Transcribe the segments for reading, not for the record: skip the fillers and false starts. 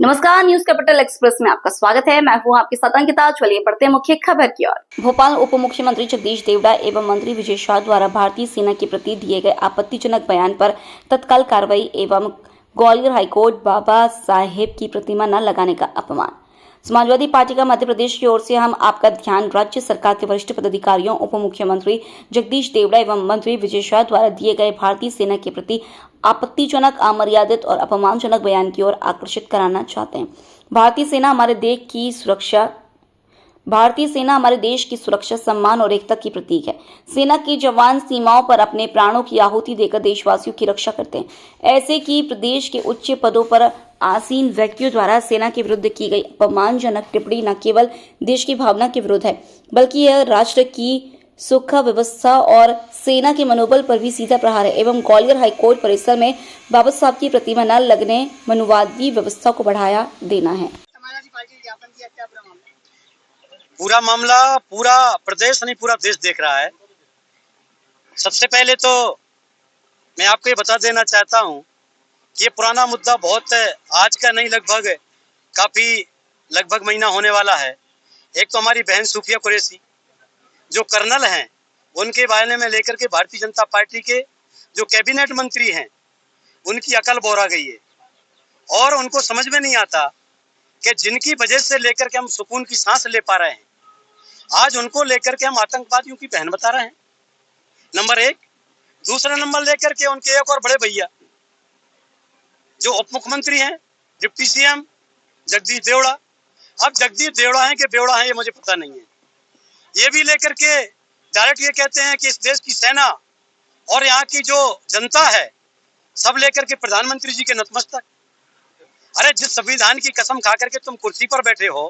नमस्कार, news capital express में आपका स्वागत है। मैं हूं आपके साथ अंकिता। चलिए बढ़ते हैं मुख्य खबर की ओर। भोपाल उप मुख्यमंत्री जगदीश देवड़ा एवं मंत्री विजय शाह द्वारा भारतीय सेना के प्रति दिए गए आपत्तिजनक बयान पर तत्काल कार्रवाई एवं ग्वालियर हाईकोर्ट बाबा साहेब की प्रतिमा न लगाने का अपमान। समाजवादी पार्टी का मध्य प्रदेश की ओर से हम आपका ध्यान राज्य सरकार के वरिष्ठ पदाधिकारियों, उप मुख्यमंत्री जगदीश देवड़ा एवं मंत्री विजय शाह द्वारा दिए गए भारतीय सेना के प्रति आपत्तिजनक, अमर्यादित और अपमानजनक बयान की ओर आकर्षित कराना चाहते हैं। भारतीय सेना हमारे देश की सुरक्षा, सम्मान और एकता की प्रतीक है। सेना के जवान सीमाओं पर अपने प्राणों की आहुति देकर देशवासियों की रक्षा करते हैं। ऐसे कि प्रदेश के उच्च पदों पर आसीन व्यक्तियों द्वारा सेना के विरुद्ध की गई अपमानजनक टिप्पणी न केवल देश की भावना के विरुद्ध है, बल्कि यह राष्ट्र की सुख व्यवस्था और सेना के मनोबल पर भी सीधा प्रहार है एवं ग्वालियर हाईकोर्ट परिसर में बाबा साहब की प्रतिमा न लगने मनुवादी व्यवस्था को बढ़ाया देना है। पूरा मामला पूरा प्रदेश नहीं, पूरा देश देख रहा है। सबसे पहले तो मैं आपको ये बता देना चाहता हूँ कि ये पुराना मुद्दा बहुत आज का नहीं, लगभग महीना होने वाला है। एक तो हमारी बहन सूफिया कुरैशी जो कर्नल हैं, उनके बारे में लेकर के भारतीय जनता पार्टी के जो कैबिनेट मंत्री हैं, उनकी अकल बोरा गई है और उनको समझ में नहीं आता कि जिनकी वजह से लेकर के हम सुकून की सांस ले पा रहे हैं, आज उनको लेकर के हम आतंकवादियों की बहन बता रहे हैं। नंबर एक। दूसरा नंबर लेकर के उनके एक और बड़े भैया जो उप मुख्यमंत्री हैं, डिप्टी सीएम जगदीश देवड़ा। अब जगदीश देवड़ा है कि बेवड़ा है ये मुझे पता नहीं है। ये भी लेकर के डायरेक्ट ये कहते हैं कि इस देश की सेना और यहाँ की जो जनता है सब लेकर के प्रधानमंत्री जी के नतमस्तक। अरे जिस संविधान की कसम खा करके तुम कुर्सी पर बैठे हो,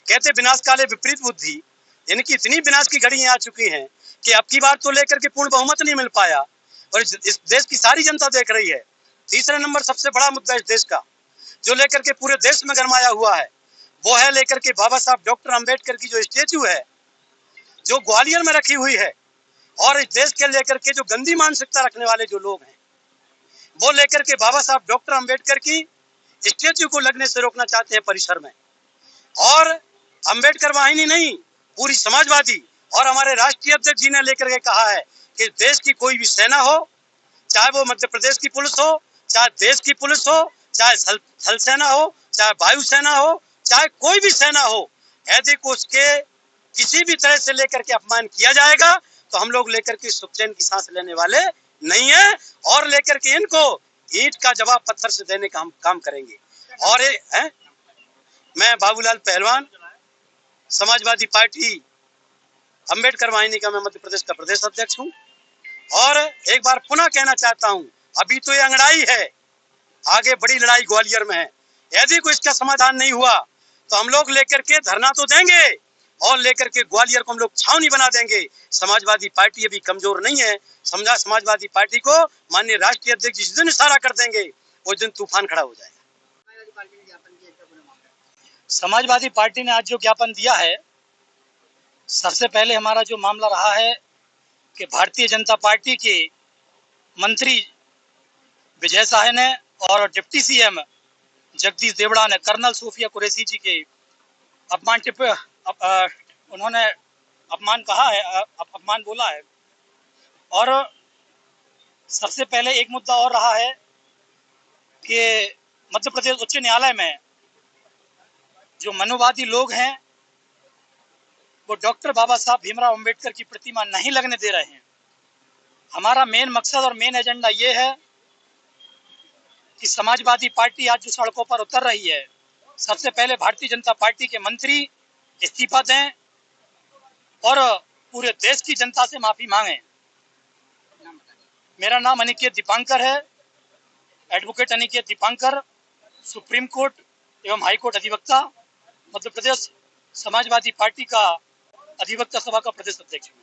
कहते विनाश काले विपरीत बुद्धि। इनकी इतनी विनाश की घड़ी आ चुकी है कि अब की बार तो लेकर के पूर्ण बहुमत नहीं मिल पाया और इस देश की सारी जनता देख रही है। तीसरा नंबर सबसे बड़ा मुद्दा इस देश का जो लेकर के पूरे देश में गरमाया हुआ है, वो है लेकर के बाबा साहब डॉक्टर अम्बेडकर की जो स्टेच्यू है, जो ग्वालियर में रखी हुई है। और इस देश के लेकर के जो गंदी मानसिकता रखने वाले जो लोग हैं, वो लेकर के बाबा साहब डॉक्टर अम्बेडकर की स्टेच्यू को लगने से रोकना चाहते हैं परिसर में। और अम्बेडकर वाहिनी नहीं, पूरी समाजवादी और हमारे राष्ट्रीय अध्यक्ष जी ने लेकर के कहा है कि देश की कोई भी सेना हो, चाहे वो मध्य प्रदेश की पुलिस हो, चाहे देश की पुलिस हो, चाहे थल सेना हो, चाहे वायुसेना हो, चाहे कोई भी सेना हो, यदि को उसके किसी भी तरह से लेकर के अपमान किया जाएगा तो हम लोग लेकर के सुख चैन की सांस लेने वाले नहीं है और लेकर के इनको ईंट का जवाब पत्थर से देने का हम काम करेंगे। और मैं बाबूलाल पहलवान, समाजवादी पार्टी अम्बेडकर वाहिनी का मैं मध्य प्रदेश का प्रदेश अध्यक्ष हूँ। और एक बार पुनः कहना चाहता हूँ, अभी तो ये अंगड़ाई है, आगे बड़ी लड़ाई ग्वालियर में है। यदि कोई इसका समाधान नहीं हुआ तो हम लोग लेकर के धरना तो देंगे और लेकर के ग्वालियर को हम लोग छावनी बना देंगे। समाजवादी पार्टी अभी कमजोर नहीं है। समाजवादी पार्टी को माननीय राष्ट्रीय अध्यक्ष जिस दिन इशारा कर देंगे उस दिन तूफान खड़ा हो जाएगा। समाजवादी पार्टी ने आज जो ज्ञापन दिया है, सबसे पहले हमारा जो मामला रहा है कि भारतीय जनता पार्टी के मंत्री विजय शाह ने और डिप्टी सीएम जगदीश देवड़ा ने कर्नल सूफिया कुरैशी जी के उन्होंने अपमान कहा है, अपमान बोला है। और सबसे पहले एक मुद्दा और रहा है कि मध्य प्रदेश उच्च न्यायालय में जो मनुवादी लोग हैं वो डॉक्टर बाबा साहब भीमराव अंबेडकर की प्रतिमा नहीं लगने दे रहे हैं। हमारा मेन मकसद और मेन एजेंडा ये है कि समाजवादी पार्टी आज जो सड़कों पर उतर रही है, सबसे पहले भारतीय जनता पार्टी के मंत्री इस्तीफा दें और पूरे देश की जनता से माफी मांगे। मेरा नाम अनिकेत दीपांकर है, advocate Aniket Dipankar, supreme court एवं हाई कोर्ट अधिवक्ता, मध्य प्रदेश समाजवादी पार्टी का अधिवक्ता सभा का प्रदेश अध्यक्ष हूँ।